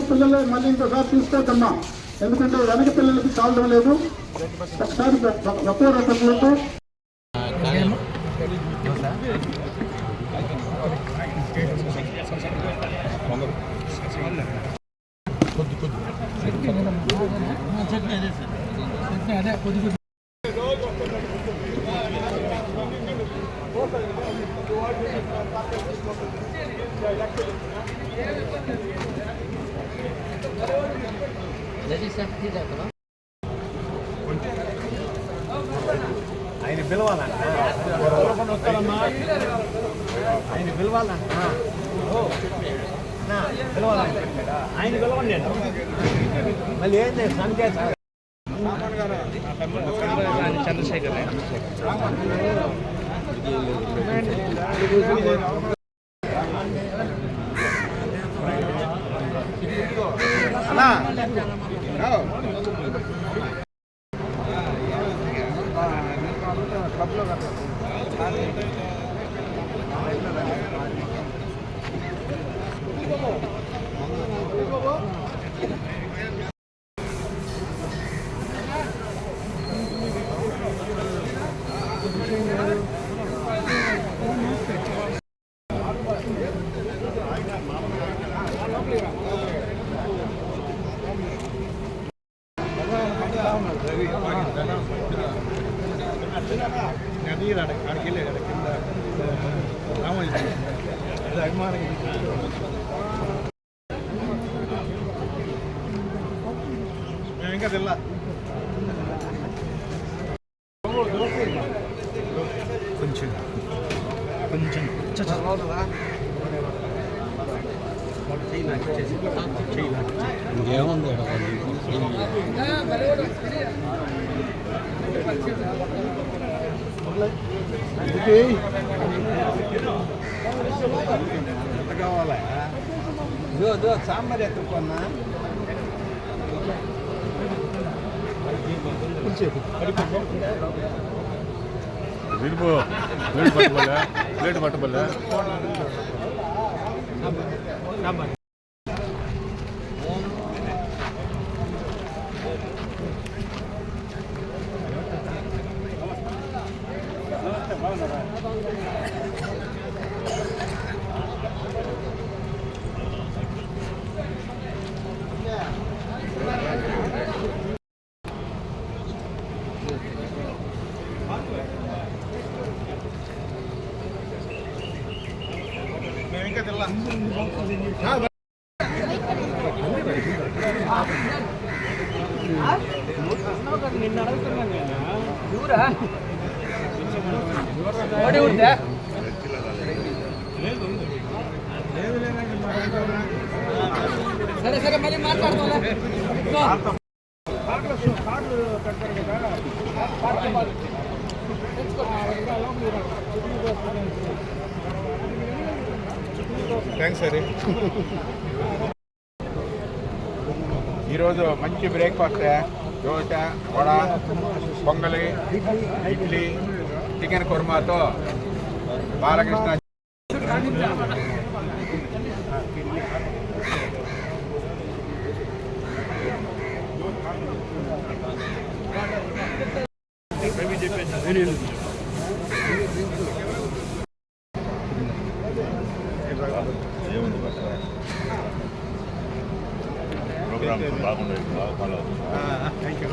పిల్లలే మళ్ళీ ఇంకోసారి తీసుకోకమ్మా, ఎందుకంటే వెనక పిల్లలకి చాలడం లేదు. ఒకసారి గొప్ప రకంలో ఆయన పిలవాలంట, ఆయన పిలవాలంట, పిలవాలంట, ఆయన పిలవండి. మళ్ళీ ఏంటి సంకేతం చంద్రశేఖర్ అన్నా క్లబ్లో అక్కడికి వెళ్ళే కదా కింద రామోజీ అభిమానం మేము ఇంకా తెల్లా కొంచెం కొంచెం ఇంకేముంది ఎంత కావాలా? సాంబార్ ఎత్తుకున్నా ప్లేట్ పట్టబోలే ఇంకా తెల్లా నిన్న అడుగుతున్నాను సరే సరే మళ్ళీ మాట్లాడతాం. థ్యాంక్స్ సరే. ఈరోజు మంచి బ్రేక్ఫాస్ట్, దోశ, వడ, పొంగలి, ఇడ్లీ, చికెన్ కుర్మాతో బాలకృష్ణ ప్రోగ్రామ్ బాగుండేది, బాగా ఫాలో. Thank you.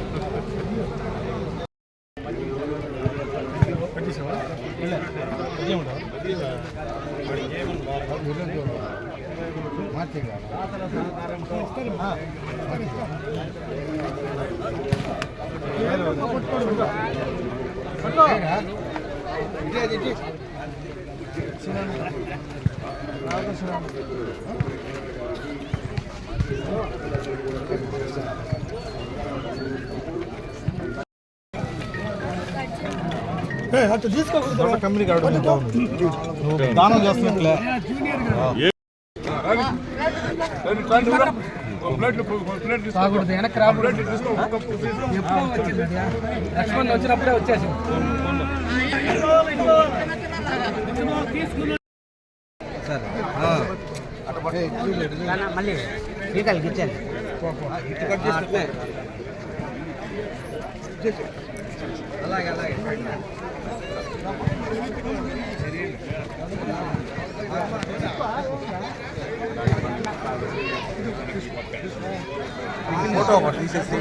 తీసుకోకూడదు కంపెనీ దానం చేస్తున్నట్లే. వెనక్కి రాబోదు, ఎప్పుడో వచ్చింది. లక్ష్మణ్ వచ్చినప్పుడే వచ్చేసింది. సరే మళ్ళీ శ్రీకాళకి ఇచ్చాను. అలాగే అలాగే ఫోటో ఒకటి తీసేసి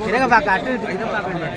తిరగబాక అటు ఇటు తిరగబాకండి.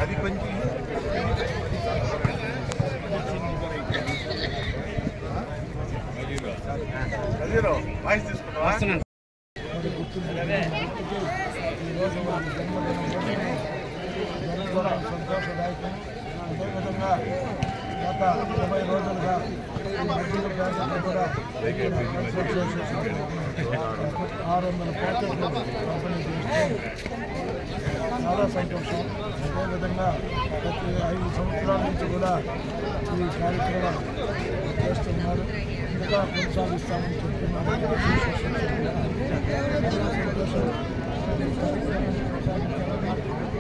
అది కొంచెం వాయిస్ తీసుకుంటావా? సంతోషదాయకం. అదేవిధంగా గత 20 రోజులుగా మధ్యలో బ్యాంకులో కూడా 600 ప్యాకెట్లు పంపిణీ చేస్తూ చాలా సంతోషం. అదేవిధంగా ప్రతి 5 సంవత్సరాల నుంచి కూడా ఈ కార్యక్రమం చేస్తున్నారు. ఇంకా కొనసాగిస్తామని చెప్తున్నారు. సంతోషం.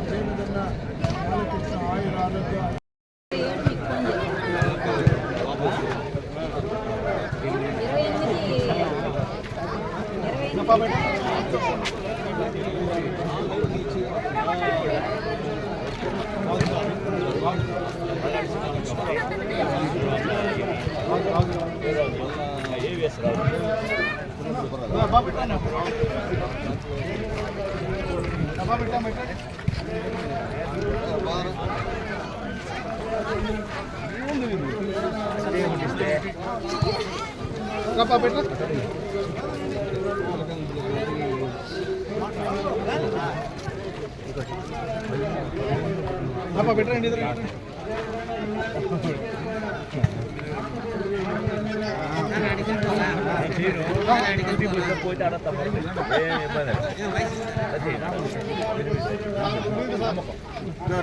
అదేవిధంగా వాళ్ళకి ఇచ్చిన ఆయుర ఆరోగ్య పెట్టండి.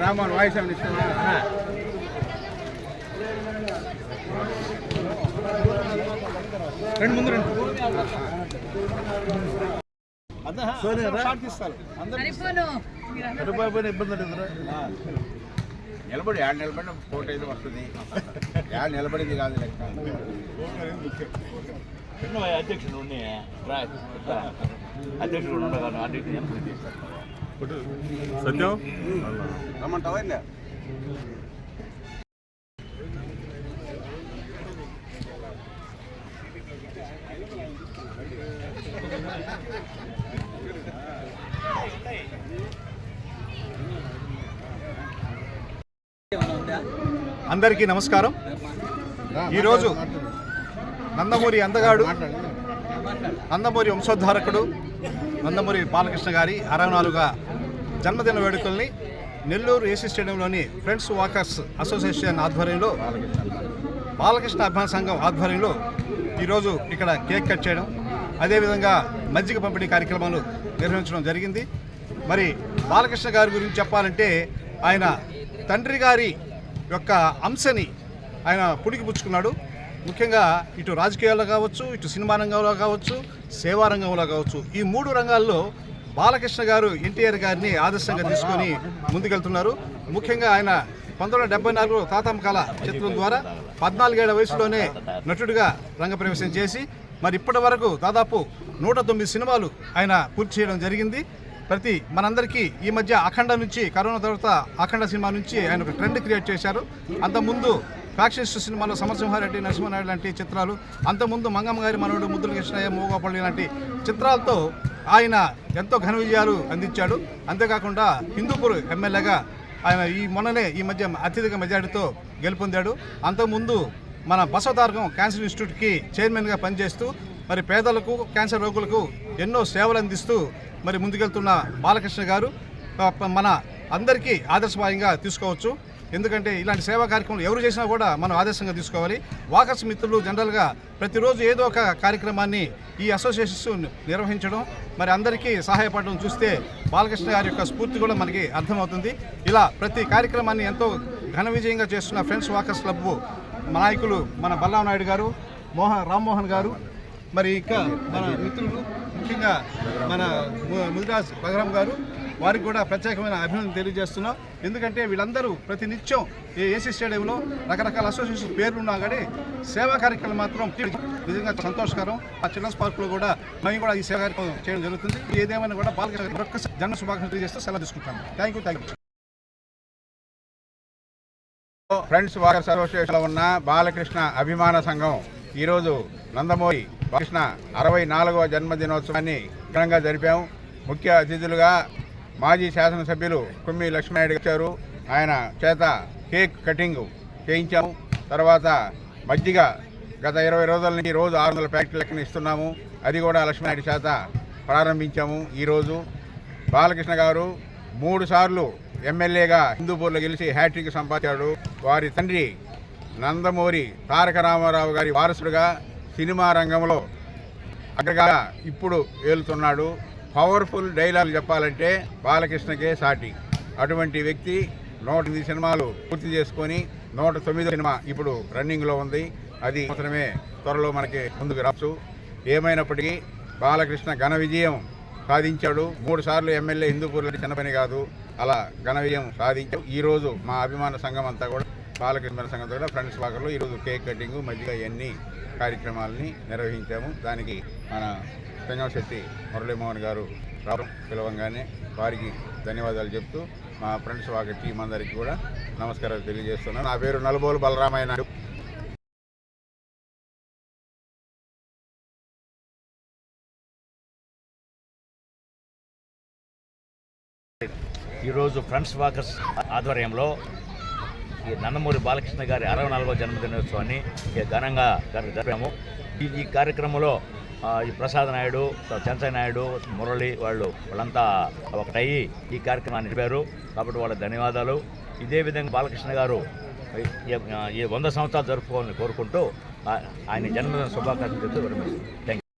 రామన్ వాయిస్ ఏమైనా ఇస్తున్నా? రెండు ముందు రండి. ఇబ్బంది నిలబడి యాడ్ నిలబడిన ఫోటో అయితే వస్తుంది. యాడ్ నిలబడింది కాదు లెక్క. అధ్యక్షుడు అధ్యక్షుడు సత్యం రమ్మంటావా? అందరికీ నమస్కారం. ఈరోజు నందమూరి అందగాడు, నందమూరి వంశోద్ధారకుడు నందమూరి బాలకృష్ణ గారి 64వ జన్మదిన వేడుకల్ని నెల్లూరు ఏసీ స్టేడియంలోని ఫ్రెండ్స్ వాకర్స్ అసోసియేషన్ ఆధ్వర్యంలో, బాలకృష్ణ అభిమాన సంఘం ఆధ్వర్యంలో ఈరోజు ఇక్కడ కేక్ కట్ చేయడం, అదేవిధంగా మజ్జిగ పంపిణీ కార్యక్రమాలు నిర్వహించడం జరిగింది. మరి బాలకృష్ణ గారి గురించి చెప్పాలంటే ఆయన తండ్రి గారి యొక్క అంశని ఆయన పుణికిపుచ్చుకున్నాడు. ముఖ్యంగా ఇటు రాజకీయాల్లో కావచ్చు, ఇటు సినిమా రంగంలో కావచ్చు, సేవా రంగంలో కావచ్చు, ఈ 3 రంగాల్లో బాలకృష్ణ గారు ఎన్టీఆర్ గారిని ఆదర్శంగా తీసుకొని ముందుకెళ్తున్నారు. ముఖ్యంగా ఆయన 1974 తాతమ్మకాల చిత్రం ద్వారా 14 ఏళ్ల వయసులోనే నటుడిగా రంగప్రవేశం చేసి మరి ఇప్పటి వరకు దాదాపు 109 సినిమాలు ఆయన పూర్తి చేయడం జరిగింది. మనందరికీ ఈ మధ్య అఖండ నుంచి కరోనా తర్వాత అఖండ సినిమా నుంచి ఆయన ఒక ట్రెండ్ క్రియేట్ చేశారు. అంతకుముందు ఫ్యాక్షనిస్ట్ సినిమాలో సమరసింహారెడ్డి, నరసింహారెడ్డి లాంటి చిత్రాలు, అంతకుముందు మంగమ్మ గారి మనవడు, ముద్దుల కృష్ణయ్య, మోగోపల్లి లాంటి చిత్రాలతో ఆయన ఎంతో ఘన విజయాలు అందించాడు. అంతేకాకుండా హిందూపూర్ ఎమ్మెల్యేగా ఆయన ఈ మధ్య అత్యధిక మెజారిటీతో గెలుపొందాడు. అంతకుముందు మన బసవతారకం క్యాన్సర్ ఇన్స్టిట్యూట్కి చైర్మన్గా పనిచేస్తూ మరి పేదలకు, క్యాన్సర్ రోగులకు ఎన్నో సేవలు అందిస్తూ మరి ముందుకెళ్తున్న బాలకృష్ణ గారు మన అందరికీ ఆదర్శప్రాయంగా తీసుకోవచ్చు. ఎందుకంటే ఇలాంటి సేవా కార్యక్రమాలు ఎవరు చేసినా కూడా మనం ఆదర్శంగా తీసుకోవాలి. వాకర్స్ మిత్రులు జనరల్గా ప్రతిరోజు ఏదో ఒక కార్యక్రమాన్ని ఈ అసోసియేషన్స్ నిర్వహించడం, మరి అందరికీ సహాయపడడం చూస్తే బాలకృష్ణ గారి యొక్క స్ఫూర్తి కూడా మనకి అర్థమవుతుంది. ఇలా ప్రతి కార్యక్రమాన్ని ఎంతో ఘన విజయంగా చేస్తున్న ఫ్రెండ్స్ వాకర్స్ క్లబ్ నాయకులు మన బల్లాం నాయుడు గారు, రామ్మోహన్ గారు, మరి ఇంకా మన మిత్రులు ముఖ్యంగా మన ముదిరాజ్ బలరాం గారు, వారికి కూడా ప్రత్యేకమైన అభినందన తెలియజేస్తున్నాం. ఎందుకంటే వీళ్ళందరూ ప్రతి నిత్యం ఏసీ స్టేడియంలో రకరకాల అసోసియేషన్ పేర్లున్నా కానీ సేవా కార్యక్రమాలు మాత్రం నిజంగా సంతోషకరం. ఆ చిల్డ్రన్స్ పార్క్లో కూడా మేము కూడా ఈ సేవా కార్యక్రమం చేయడం జరుగుతుంది. ఏదేమైనా కూడా బాలకృష్ణ మరొకసారి జన్మ శుభాకాంక్షలు తెలియజేస్తూ సెలవు తీసుకుంటాను. Thank you. ఫ్రెండ్స్ వాకర్స్ అసోసియేషన్లో ఉన్న బాలకృష్ణ అభిమాన సంఘం ఈరోజు నందమూరి బాలకృష్ణ 64వ జన్మదినోత్సవాన్ని ఘనంగా జరిపాము. ముఖ్య అతిథులుగా మాజీ శాసనసభ్యులు కుమ్మి లక్ష్మీనాయుడు వచ్చారు. ఆయన చేత కేక్ కటింగ్ చేయించాము. తర్వాత మజ్జిగ గత 20 రోజుల నుంచి రోజు 600 ప్యాకెట్ల లెక్కన ఇస్తున్నాము. అది కూడా లక్ష్మీనాయుడు చేత ప్రారంభించాము. ఈరోజు బాలకృష్ణ గారు 3 సార్లు ఎమ్మెల్యేగా హిందూపూర్లో గెలిచి హ్యాట్రిక్ సంపాదించాడు. వారి తండ్రి నందమూరి తారక రామారావు గారి వారసుడుగా సినిమా రంగంలో అగ్రగా ఇప్పుడు ఏలుతున్నాడు. పవర్ఫుల్ డైలాగులు చెప్పాలంటే బాలకృష్ణకే సాటి. అటువంటి వ్యక్తి 108 సినిమాలు పూర్తి చేసుకొని 109వ సినిమా ఇప్పుడు రన్నింగ్లో ఉంది. అది మాత్రమే త్వరలో మనకి ముందుకు రావచ్చు. ఏమైనప్పటికీ బాలకృష్ణ ఘన విజయం సాధించాడు. 3 సార్లు ఎమ్మెల్యే హిందూపూర్లో చిన్న పని కాదు. అలా ఘన విజయం సాధించాడు. ఈరోజు మా అభిమాన సంఘం అంతా కూడా బాలకృష్ణ సంఘంతో కూడా ఫ్రెండ్స్ వాకర్లో ఈరోజు కేక్ కటింగ్, మధ్యగా ఇవన్నీ కార్యక్రమాలని నిర్వహించాము. దానికి మన శెట్టి మురళీమోహన్ గారు రావడం పిలవంగానే వారికి ధన్యవాదాలు చెప్తూ మా ఫ్రెండ్స్ వాకర్ టీం అందరికీ కూడా నమస్కారాలు తెలియజేస్తున్నాను. నా పేరు నలుబోలు బలరామయ్య నాయుడు. ఈరోజు ఫ్రెండ్స్ వాకర్స్ ఆధ్వర్యంలో ఈ నందమూరి బాలకృష్ణ గారి 64వ జన్మదినోత్సవాన్ని ఘనంగా జరిపాము. ఈ కార్యక్రమంలో ఈ ప్రసాద్ నాయుడు, చెంచయ్య నాయుడు, మురళి వాళ్ళంతా ఒకటయ్యి ఈ కార్యక్రమాన్ని జరిపారు. కాబట్టి వాళ్ళకి ధన్యవాదాలు. ఇదే విధంగా బాలకృష్ణ గారు ఈ 100 సంవత్సరాలు జరుపుకోవాలని కోరుకుంటూ ఆయన జన్మదిన శుభాకాంక్షలు చెప్తూ విరమిస్తున్నాను. Thank you.